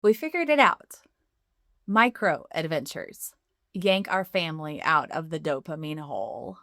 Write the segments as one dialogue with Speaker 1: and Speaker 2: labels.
Speaker 1: We figured it out. Micro adventures yank our family out of the dopamine hole.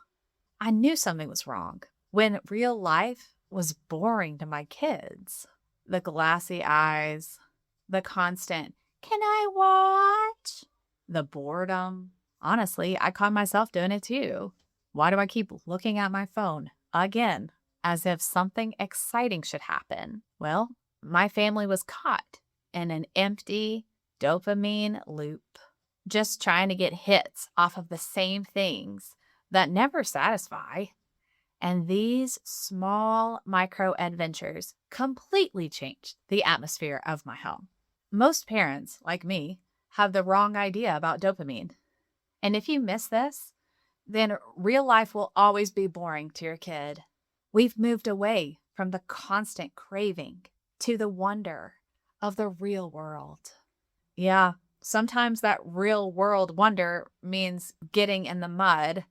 Speaker 1: I knew something was wrong when real life was boring to my kids. The glassy eyes, the constant, can I watch? The boredom. Honestly, I caught myself doing it too. Why do I keep looking at my phone again as if something exciting should happen? Well, my family was caught in an empty dopamine loop, just trying to get hits off of the same things that never satisfy. And these small micro adventures completely changed the atmosphere of my home. Most parents, like me, have the wrong idea about dopamine. And if you miss this, then real life will always be boring to your kid. We've moved away from the constant craving to the wonder of the real world. Yeah, sometimes that real world wonder means getting in the mud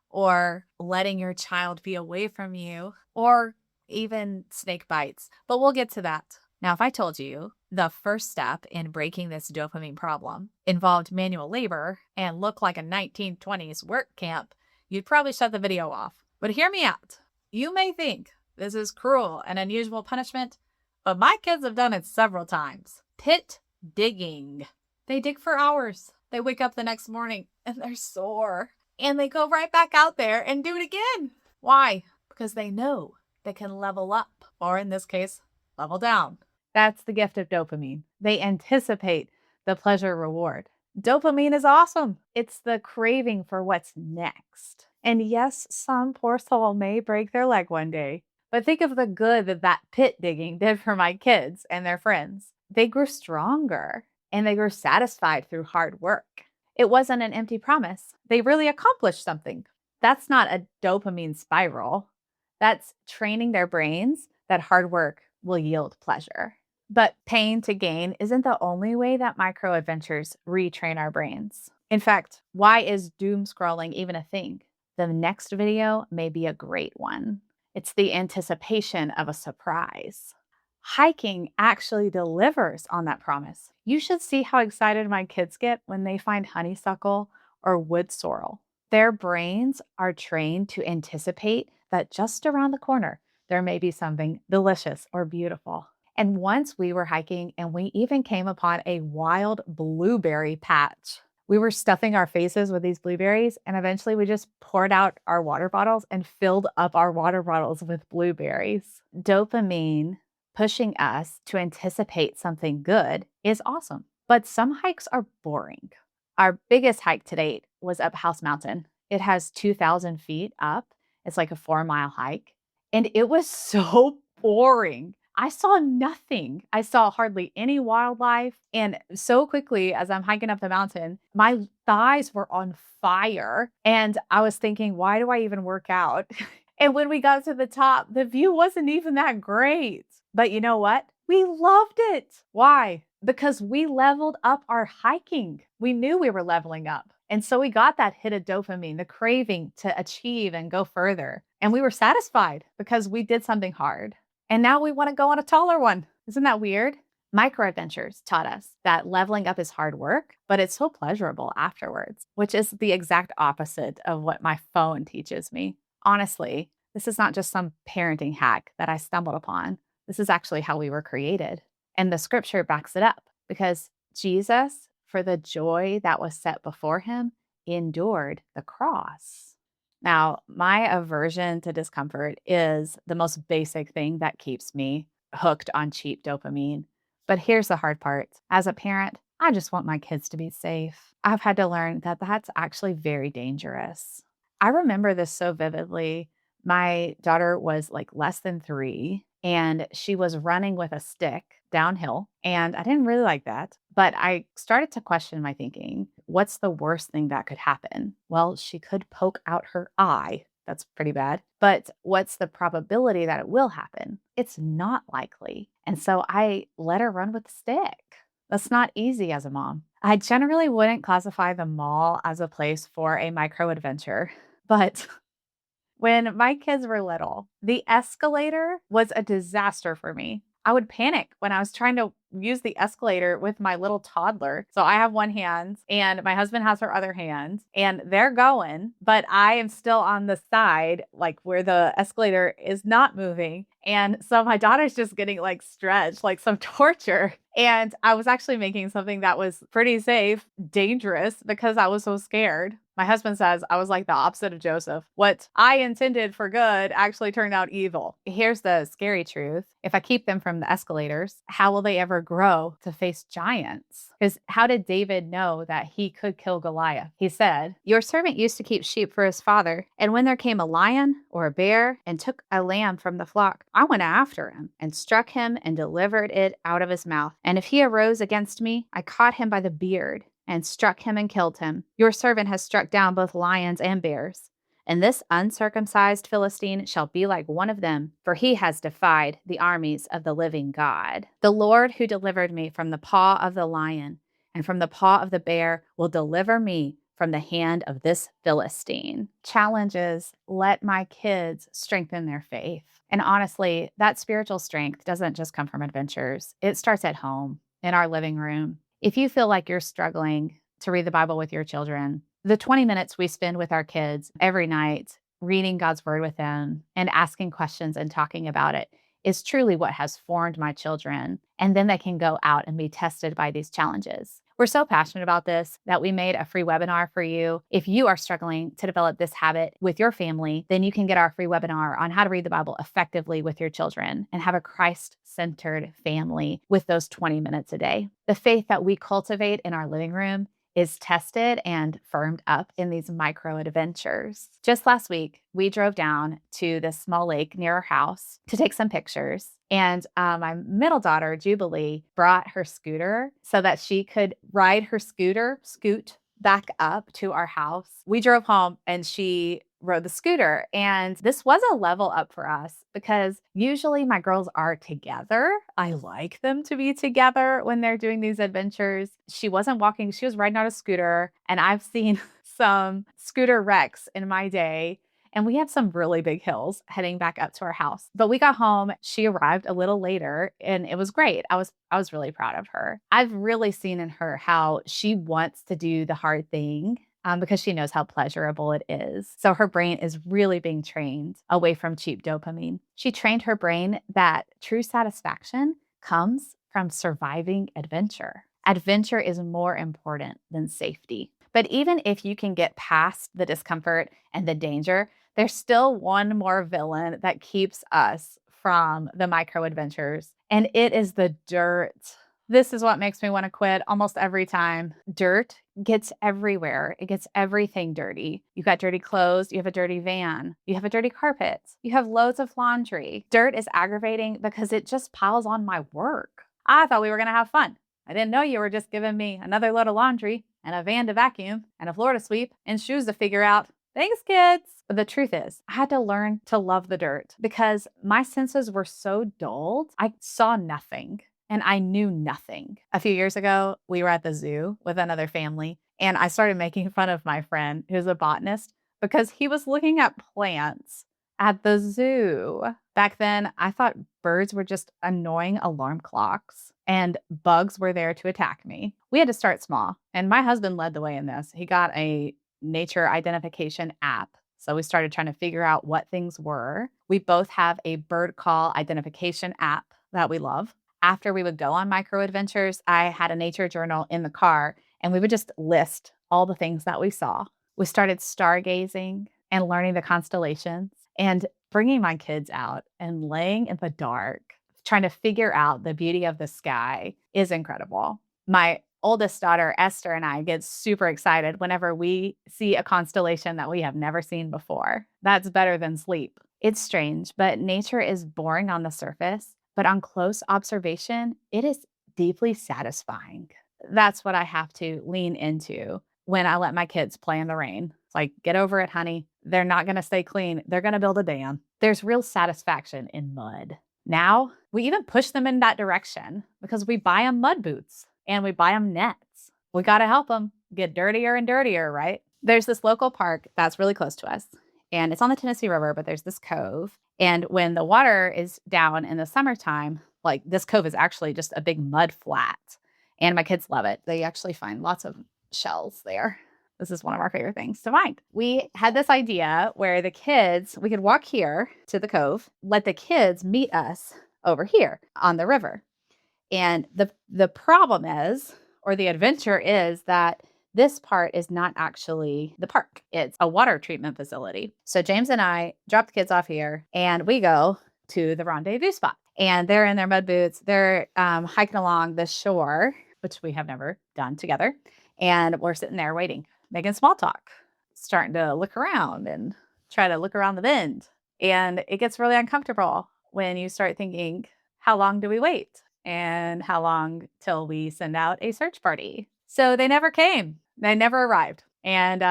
Speaker 1: or letting your child be away from you or even snake bites. But we'll get to that. Now, if I told you the first step in breaking this dopamine problem involved manual labor and looked like a 1920s work camp, you'd probably shut the video off. But hear me out. You may think this is cruel and unusual punishment, but my kids have done it several times. Pit digging. They dig for hours. They wake up the next morning and they're sore. And they go right back out there and do it again. Why? Because they know they can level up, or in this case, level down. That's the gift of dopamine. They anticipate the pleasure reward. Dopamine is awesome. It's the craving for what's next. And yes, some poor soul may break their leg one day, but think of the good that that pit digging did for my kids and their friends. They grew stronger and they grew satisfied through hard work. It wasn't an empty promise. They really accomplished something. That's not a dopamine spiral. That's training their brains that hard work will yield pleasure. But pain to gain isn't the only way that micro adventures retrain our brains. In fact, why is doom scrolling even a thing? The next video may be a great one. It's the anticipation of a surprise. Hiking actually delivers on that promise. You should see how excited my kids get when they find honeysuckle or wood sorrel. Their brains are trained to anticipate that just around the corner, there may be something delicious or beautiful. And once we were hiking and we even came upon a wild blueberry patch. We were stuffing our faces with these blueberries, and eventually we just poured out our water bottles and filled up our water bottles with blueberries. Dopamine pushing us to anticipate something good is awesome, but some hikes are boring. Our biggest hike to date was up House Mountain. It has 2,000 feet up. It's like a 4-mile hike, and it was so boring. I saw nothing. I saw hardly any wildlife. And so quickly as I'm hiking up the mountain, my thighs were on fire. And I was thinking, why do I even work out? And when we got to the top, the view wasn't even that great. But you know what? We loved it. Why? Because we leveled up our hiking. We knew we were leveling up. And so we got that hit of dopamine, the craving to achieve and go further. And we were satisfied because we did something hard. And now we want to go on a taller one. Isn't that weird? Micro adventures taught us that leveling up is hard work, but it's so pleasurable afterwards, which is the exact opposite of what my phone teaches me. Honestly, this is not just some parenting hack that I stumbled upon. This is actually how we were created. And the scripture backs it up because Jesus, for the joy that was set before him, endured the cross. Now, my aversion to discomfort is the most basic thing that keeps me hooked on cheap dopamine. But here's the hard part. As a parent, I just want my kids to be safe. I've had to learn that that's actually very dangerous. I remember this so vividly. My daughter was like less than 3 and she was running with a stick downhill. And I didn't really like that. But I started to question my thinking. What's the worst thing that could happen? Well, she could poke out her eye. That's pretty bad. But what's the probability that it will happen? It's not likely. And so I let her run with the stick. That's not easy as a mom. I generally wouldn't classify the mall as a place for a micro adventure, but when my kids were little, the escalator was a disaster for me. I would panic when I was trying to use the escalator with my little toddler. So I have one hand and my husband has her other hand and they're going, but I am still on the side, like where the escalator is not moving. And so my daughter's just getting like stretched, like some torture. And I was actually making something that was pretty safe, dangerous because I was so scared. My husband says I was like the opposite of Joseph. What I intended for good actually turned out evil. Here's the scary truth. If I keep them from the escalators, how will they ever grow to face giants? Because how did David know that he could kill Goliath? He said, "Your servant used to keep sheep for his father, and when there came a lion or a bear and took a lamb from the flock, I went after him and struck him and delivered it out of his mouth. And if he arose against me, I caught him by the beard and struck him and killed him. Your servant has struck down both lions and bears. And this uncircumcised Philistine shall be like one of them, for he has defied the armies of the living God. The Lord who delivered me from the paw of the lion and from the paw of the bear will deliver me from the hand of this Philistine." Challenges let my kids strengthen their faith. And honestly, that spiritual strength doesn't just come from adventures. It starts at home, in our living room. If you feel like you're struggling to read the Bible with your children, the 20 minutes we spend with our kids every night, reading God's word with them and asking questions and talking about it is truly what has formed my children. And then they can go out and be tested by these challenges. We're so passionate about this that we made a free webinar for you. If you are struggling to develop this habit with your family, then you can get our free webinar on how to read the Bible effectively with your children and have a Christ-centered family with those 20 minutes a day. The faith that we cultivate in our living room is tested and firmed up in these micro adventures. Just last week, we drove down to this small lake near our house to take some pictures. And my middle daughter, Jubilee, brought her scooter so that she could ride her scoot back up to our house. We drove home and she rode the scooter. And this was a level up for us because usually my girls are together. I like them to be together when they're doing these adventures. She wasn't walking, she was riding on a scooter. And I've seen some scooter wrecks in my day. And we have some really big hills heading back up to our house. But we got home, she arrived a little later, and it was great. I was really proud of her. I've really seen in her how she wants to do the hard thing because she knows how pleasurable it is. So her brain is really being trained away from cheap dopamine. She trained her brain that true satisfaction comes from surviving adventure. Adventure is more important than safety. But even if you can get past the discomfort and the danger, there's still one more villain that keeps us from the micro adventures, and it is the dirt. This is what makes me want to quit almost every time. Dirt gets everywhere. It gets everything dirty. You got dirty clothes. You have a dirty van. You have a dirty carpet. You have loads of laundry. Dirt is aggravating because it just piles on my work. I thought we were going to have fun. I didn't know you were just giving me another load of laundry and a van to vacuum and a floor to sweep and shoes to figure out. Thanks, kids. But the truth is, I had to learn to love the dirt because my senses were so dulled. I saw nothing and I knew nothing. A few years ago, we were at the zoo with another family, and I started making fun of my friend who's a botanist because he was looking at plants at the zoo. Back then, I thought birds were just annoying alarm clocks and bugs were there to attack me. We had to start small, and my husband led the way in this. He got a nature identification app. So we started trying to figure out what things were. We both have a bird call identification app that we love. After we would go on micro adventures, I had a nature journal in the car and we would just list all the things that we saw. We started stargazing and learning the constellations and bringing my kids out and laying in the dark, trying to figure out the beauty of the sky is incredible. My oldest daughter, Esther, and I get super excited whenever we see a constellation that we have never seen before. That's better than sleep. It's strange, but nature is boring on the surface, but on close observation, it is deeply satisfying. That's what I have to lean into when I let my kids play in the rain. It's like, get over it, honey. They're not going to stay clean. They're going to build a dam. There's real satisfaction in mud. Now, we even push them in that direction because we buy them mud boots and we buy them nets. We got to help them get dirtier and dirtier, right? There's this local park that's really close to us, and it's on the Tennessee River, but there's this cove. And when the water is down in the summertime, Like this cove is actually just a big mud flat, and my kids love it. They actually find lots of shells there. This is one of our favorite things to find. We had this idea where we could walk here to the cove, let the kids meet us over here on the river. And the problem is, or the adventure is, that this part is not actually the park. It's a water treatment facility. So James and I drop the kids off here and we go to the rendezvous spot. And they're in their mud boots. They're hiking along the shore, which we have never done together. And we're sitting there waiting, making small talk, starting to look around and try to look around the bend. And it gets really uncomfortable when you start thinking, how long do we wait? And how long till we send out a search party? So they never came. They never arrived. And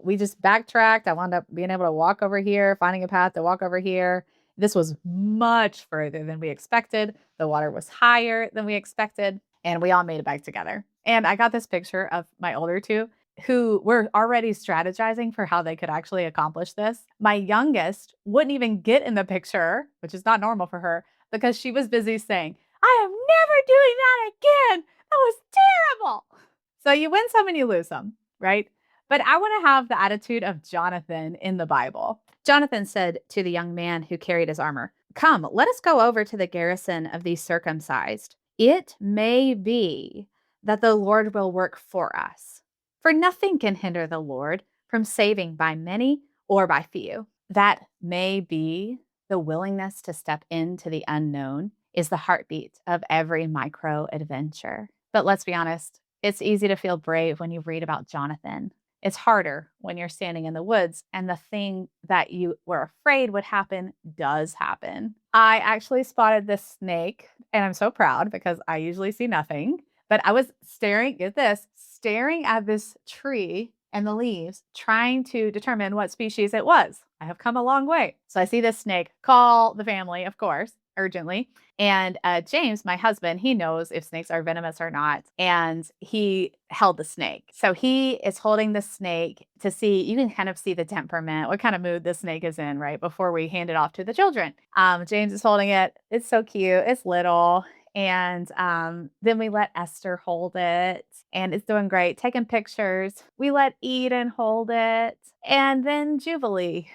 Speaker 1: we just backtracked. I wound up being able to walk over here, finding a path to walk over here. This was much further than we expected. The water was higher than we expected. And we all made it back together. And I got this picture of my older two who were already strategizing for how they could actually accomplish this. My youngest wouldn't even get in the picture, which is not normal for her, because she was busy saying, I am never doing that again. That was terrible. So you win some and you lose some, right? But I want to have the attitude of Jonathan in the Bible. Jonathan said to the young man who carried his armor, come, let us go over to the garrison of these circumcised. It may be that the Lord will work for us. For nothing can hinder the Lord from saving by many or by few. That may be the willingness to step into the unknown is the heartbeat of every micro adventure. But let's be honest, it's easy to feel brave when you read about Jonathan. It's harder when you're standing in the woods and the thing that you were afraid would happen does happen. I actually spotted this snake, and I'm so proud because I usually see nothing. But I was staring at this tree and the leaves, trying to determine what species it was. I have come a long way. So I see this snake, call the family, of course, urgently. And James, my husband, he knows if snakes are venomous or not. And he held the snake. So he is holding the snake to see, you can kind of see the temperament, what kind of mood the snake is in, right? Before we hand it off to the children. James is holding it. It's so cute. It's little. And then we let Esther hold it, and it's doing great, taking pictures. We let Eden hold it. And then Jubilee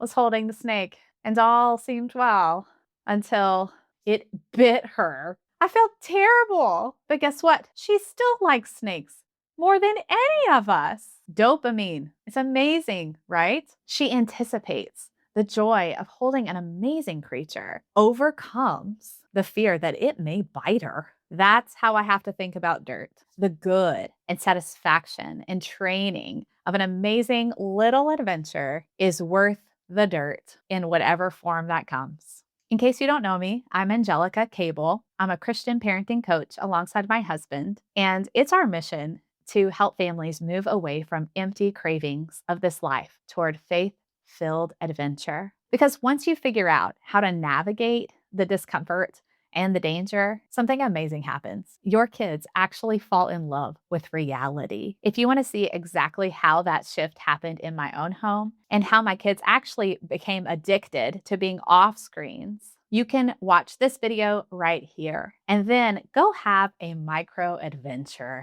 Speaker 1: was holding the snake, and all seemed well until it bit her. I felt terrible. But guess what? She still likes snakes more than any of us. Dopamine. It's amazing, right? She anticipates the joy of holding an amazing creature, overcomes the fear that it may bite her. That's how I have to think about dirt. The good and satisfaction and training of an amazing little adventure is worth the dirt in whatever form that comes. In case you don't know me, I'm Angelica Cable. I'm a Christian parenting coach alongside my husband, and it's our mission to help families move away from empty cravings of this life toward faith-filled adventure. Because once you figure out how to navigate the discomfort and the danger, something amazing happens. Your kids actually fall in love with reality. If you want to see exactly how that shift happened in my own home and how my kids actually became addicted to being off screens, you can watch this video right here and then go have a micro adventure.